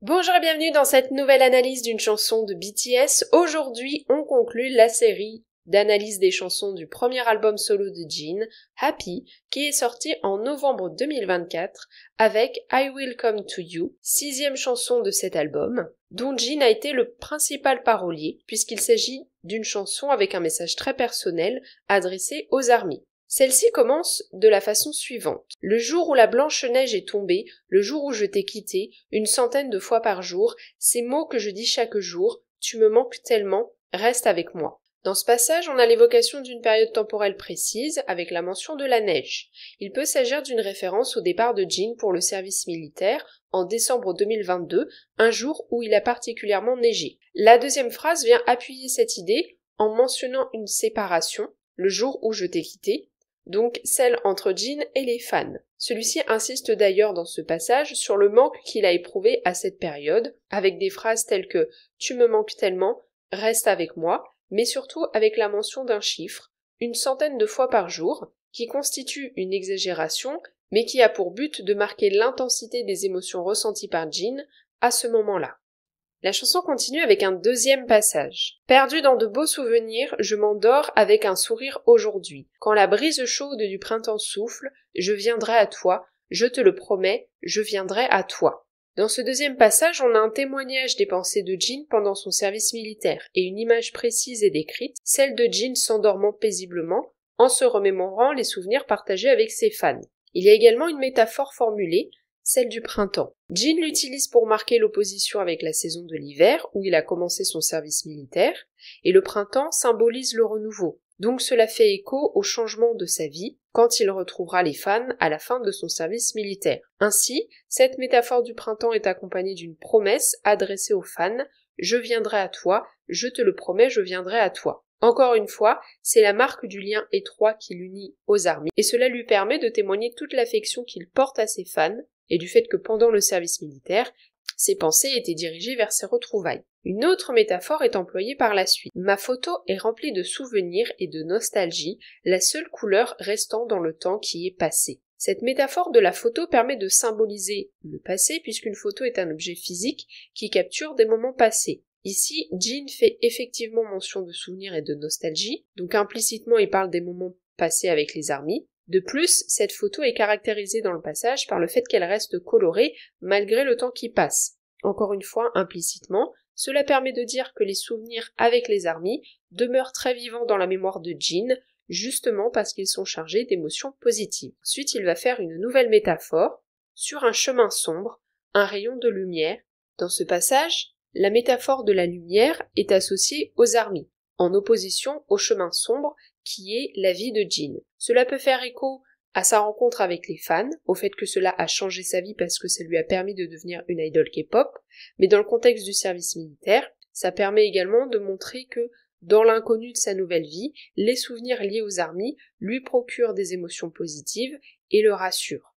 Bonjour et bienvenue dans cette nouvelle analyse d'une chanson de BTS. Aujourd'hui, on conclut la série d'analyse des chansons du premier album solo de Jin, Happy, qui est sorti en novembre 2024 avec I Will Come to You, 6e chanson de cet album, dont Jin a été le principal parolier, puisqu'il s'agit d'une chanson avec un message très personnel adressé aux ARMY. Celle-ci commence de la façon suivante. Le jour où la blanche neige est tombée, le jour où je t'ai quitté, 100 de fois par jour, ces mots que je dis chaque jour, tu me manques tellement, reste avec moi. Dans ce passage, on a l'évocation d'une période temporelle précise, avec la mention de la neige. Il peut s'agir d'une référence au départ de Jin pour le service militaire, en décembre 2022, un jour où il a particulièrement neigé. La deuxième phrase vient appuyer cette idée en mentionnant une séparation, le jour où je t'ai quitté, donc celle entre Jin et les fans. Celui-ci insiste d'ailleurs dans ce passage sur le manque qu'il a éprouvé à cette période, avec des phrases telles que « tu me manques tellement, reste avec moi », mais surtout avec la mention d'un chiffre, 100 de fois par jour, qui constitue une exagération, mais qui a pour but de marquer l'intensité des émotions ressenties par Jin à ce moment-là. La chanson continue avec un deuxième passage. Perdu dans de beaux souvenirs, je m'endors avec un sourire aujourd'hui. Quand la brise chaude du printemps souffle, je viendrai à toi, je te le promets, je viendrai à toi. Dans ce deuxième passage, on a un témoignage des pensées de Jin pendant son service militaire et une image précise et décrite, celle de Jin s'endormant paisiblement, en se remémorant les souvenirs partagés avec ses fans. Il y a également une métaphore formulée, celle du printemps. Jin l'utilise pour marquer l'opposition avec la saison de l'hiver, où il a commencé son service militaire, et le printemps symbolise le renouveau. Donc cela fait écho au changement de sa vie, quand il retrouvera les fans à la fin de son service militaire. Ainsi, cette métaphore du printemps est accompagnée d'une promesse adressée aux fans, « Je viendrai à toi, je te le promets, je viendrai à toi ». Encore une fois, c'est la marque du lien étroit qui l'unit aux ARMY, et cela lui permet de témoigner toute l'affection qu'il porte à ses fans, et du fait que pendant le service militaire, ses pensées étaient dirigées vers ses retrouvailles. Une autre métaphore est employée par la suite. Ma photo est remplie de souvenirs et de nostalgie, la seule couleur restant dans le temps qui est passé. Cette métaphore de la photo permet de symboliser le passé puisqu'une photo est un objet physique qui capture des moments passés. Ici, Jin fait effectivement mention de souvenirs et de nostalgie, donc implicitement il parle des moments passés avec les ARMY. De plus, cette photo est caractérisée dans le passage par le fait qu'elle reste colorée malgré le temps qui passe. Encore une fois, implicitement, cela permet de dire que les souvenirs avec les ARMY demeurent très vivants dans la mémoire de Jin, justement parce qu'ils sont chargés d'émotions positives. Ensuite, il va faire une nouvelle métaphore, sur un chemin sombre, un rayon de lumière. Dans ce passage, la métaphore de la lumière est associée aux ARMY, en opposition au chemin sombre qui est la vie de Jin. Cela peut faire écho à sa rencontre avec les fans, au fait que cela a changé sa vie parce que ça lui a permis de devenir une idole K-pop, mais dans le contexte du service militaire, ça permet également de montrer que dans l'inconnu de sa nouvelle vie, les souvenirs liés aux ARMY lui procurent des émotions positives et le rassurent.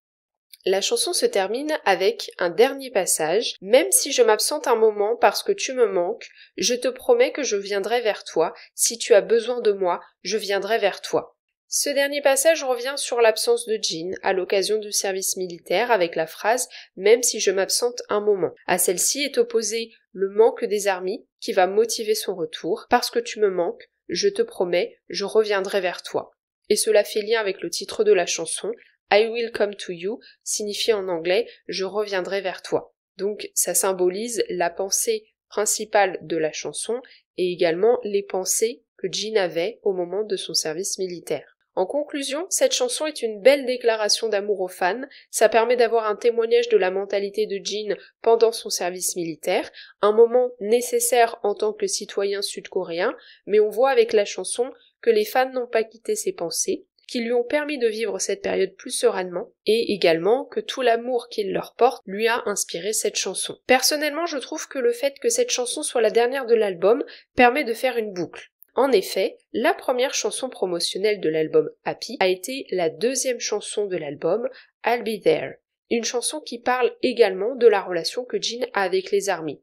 La chanson se termine avec un dernier passage. « Même si je m'absente un moment parce que tu me manques, je te promets que je viendrai vers toi. Si tu as besoin de moi, je viendrai vers toi. » Ce dernier passage revient sur l'absence de Jin à l'occasion du service militaire avec la phrase « Même si je m'absente un moment ». À celle-ci est opposé le manque des ARMY qui va motiver son retour. « Parce que tu me manques, je te promets, je reviendrai vers toi. » Et cela fait lien avec le titre de la chanson. I will come to you signifie en anglais « je reviendrai vers toi ». Donc ça symbolise la pensée principale de la chanson et également les pensées que Jin avait au moment de son service militaire. En conclusion, cette chanson est une belle déclaration d'amour aux fans, ça permet d'avoir un témoignage de la mentalité de Jin pendant son service militaire, un moment nécessaire en tant que citoyen sud-coréen, mais on voit avec la chanson que les fans n'ont pas quitté ses pensées, qui lui ont permis de vivre cette période plus sereinement, et également que tout l'amour qu'il leur porte lui a inspiré cette chanson. Personnellement, je trouve que le fait que cette chanson soit la dernière de l'album permet de faire une boucle. En effet, la première chanson promotionnelle de l'album Happy a été la deuxième chanson de l'album, I'll Be There, une chanson qui parle également de la relation que Jin a avec les ARMY.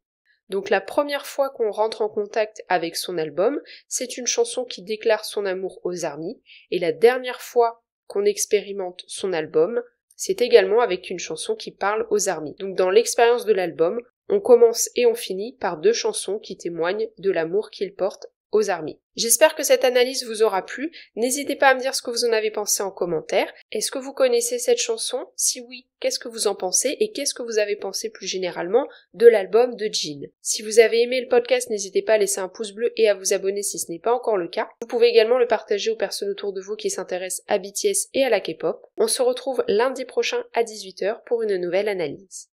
Donc la première fois qu'on rentre en contact avec son album, c'est une chanson qui déclare son amour aux ARMY, et la dernière fois qu'on expérimente son album, c'est également avec une chanson qui parle aux ARMY. Donc dans l'expérience de l'album, On commence et on finit par 2 chansons qui témoignent de l'amour qu'ils portent aux ARMY. J'espère que cette analyse vous aura plu. N'hésitez pas à me dire ce que vous en avez pensé en commentaire. Est-ce que vous connaissez cette chanson? Si oui, qu'est-ce que vous en pensez et qu'est-ce que vous avez pensé plus généralement de l'album de Jin? Si vous avez aimé le podcast, n'hésitez pas à laisser un pouce bleu et à vous abonner si ce n'est pas encore le cas. Vous pouvez également le partager aux personnes autour de vous qui s'intéressent à BTS et à la K-pop. On se retrouve lundi prochain à 18h pour une nouvelle analyse.